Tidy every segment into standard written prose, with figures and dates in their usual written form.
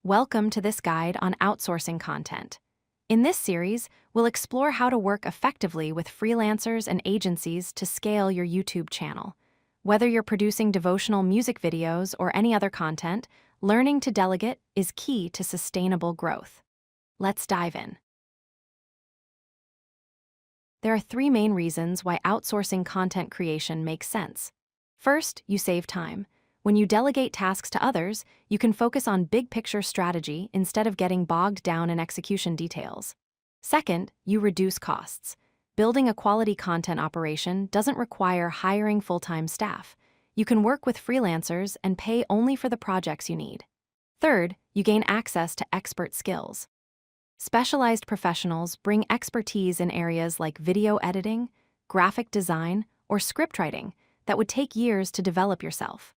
Welcome to this guide on outsourcing content. In this series, we'll explore how to work effectively with freelancers and agencies to scale your YouTube channel. Whether you're producing devotional music videos or any other content, learning to delegate is key to sustainable growth. Let's dive in. There are three main reasons why outsourcing content creation makes sense. First, you save time. When you delegate tasks to others, you can focus on big-picture strategy instead of getting bogged down in execution details. Second, you reduce costs. Building a quality content operation doesn't require hiring full-time staff. You can work with freelancers and pay only for the projects you need. Third, you gain access to expert skills. Specialized professionals bring expertise in areas like video editing, graphic design, or scriptwriting that would take years to develop yourself.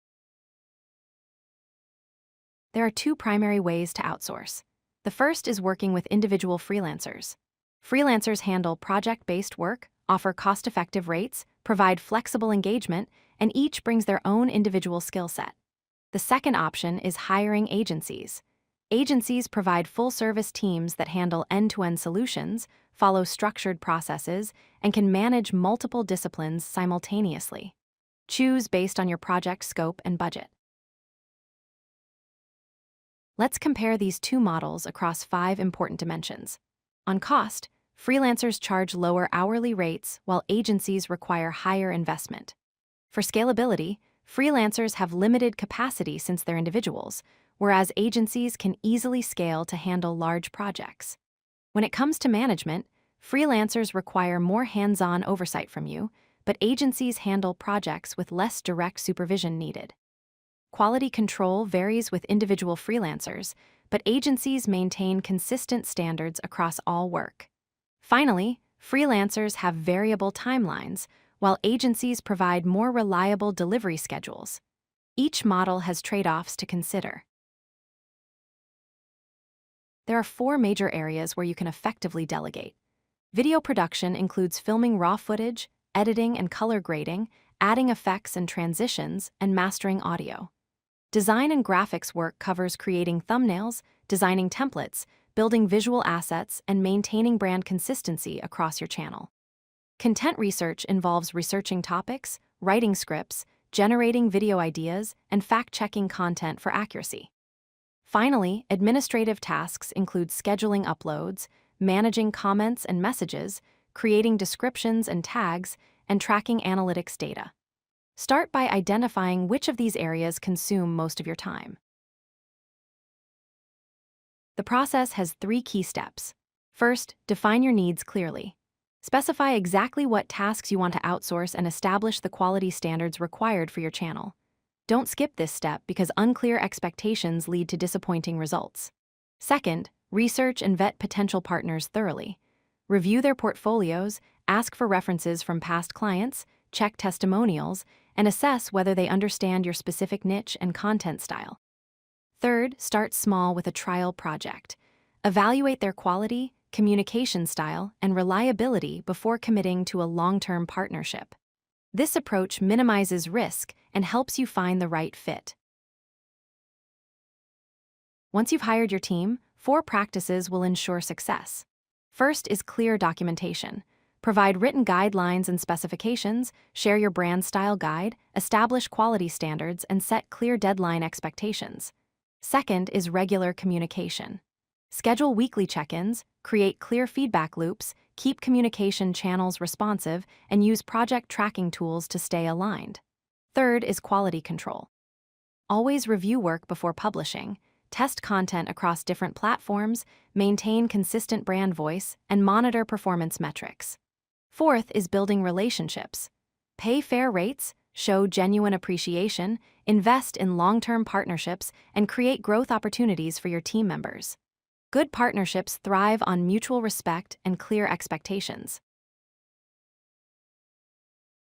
There are two primary ways to outsource. The first is working with individual freelancers. Freelancers handle project-based work, offer cost-effective rates, provide flexible engagement, and each brings their own individual skill set. The second option is hiring agencies. Agencies provide full-service teams that handle end-to-end solutions, follow structured processes, and can manage multiple disciplines simultaneously. Choose based on your project scope and budget. Let's compare these two models across 5 important dimensions. On cost, freelancers charge lower hourly rates while agencies require higher investment. For scalability, freelancers have limited capacity since they're individuals, whereas agencies can easily scale to handle large projects. When it comes to management, freelancers require more hands-on oversight from you, but agencies handle projects with less direct supervision needed. Quality control varies with individual freelancers, but agencies maintain consistent standards across all work. Finally, freelancers have variable timelines, while agencies provide more reliable delivery schedules. Each model has trade-offs to consider. There are 4 major areas where you can effectively delegate. Video production includes filming raw footage, editing and color grading, adding effects and transitions, and mastering audio. Design and graphics work covers creating thumbnails, designing templates, building visual assets, and maintaining brand consistency across your channel. Content research involves researching topics, writing scripts, generating video ideas, and fact-checking content for accuracy. Finally, administrative tasks include scheduling uploads, managing comments and messages, creating descriptions and tags, and tracking analytics data. Start by identifying which of these areas consume most of your time. The process has 3 key steps. First, define your needs clearly. Specify exactly what tasks you want to outsource and establish the quality standards required for your channel. Don't skip this step because unclear expectations lead to disappointing results. Second, research and vet potential partners thoroughly. Review their portfolios, ask for references from past clients, check testimonials, and assess whether they understand your specific niche and content style. Third, start small with a trial project. Evaluate their quality, communication style, and reliability before committing to a long-term partnership. This approach minimizes risk and helps you find the right fit. Once you've hired your team, 4 practices will ensure success. First is clear documentation. Provide written guidelines and specifications, share your brand style guide, establish quality standards, and set clear deadline expectations. Second is regular communication. Schedule weekly check-ins, create clear feedback loops, keep communication channels responsive, and use project tracking tools to stay aligned. Third is quality control. Always review work before publishing, test content across different platforms, maintain consistent brand voice, and monitor performance metrics. Fourth is building relationships. Pay fair rates, show genuine appreciation, invest in long-term partnerships, and create growth opportunities for your team members. Good partnerships thrive on mutual respect and clear expectations.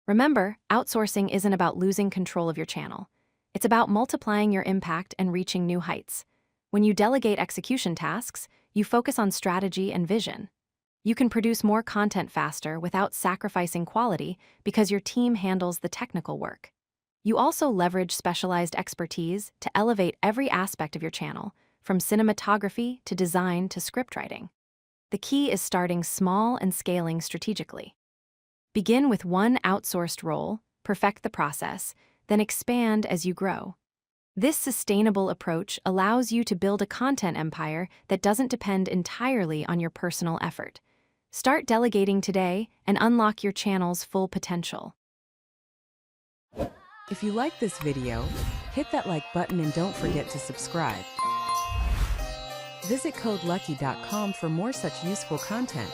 Remember, outsourcing isn't about losing control of your channel. It's about multiplying your impact and reaching new heights. When you delegate execution tasks, you focus on strategy and vision. You can produce more content faster without sacrificing quality because your team handles the technical work. You also leverage specialized expertise to elevate every aspect of your channel, from cinematography to design to scriptwriting. The key is starting small and scaling strategically. Begin with one outsourced role, perfect the process, then expand as you grow. This sustainable approach allows you to build a content empire that doesn't depend entirely on your personal effort. Start delegating today and unlock your channel's full potential. If you like this video, hit that like button and don't forget to subscribe. Visit codelucky.com for more such useful content.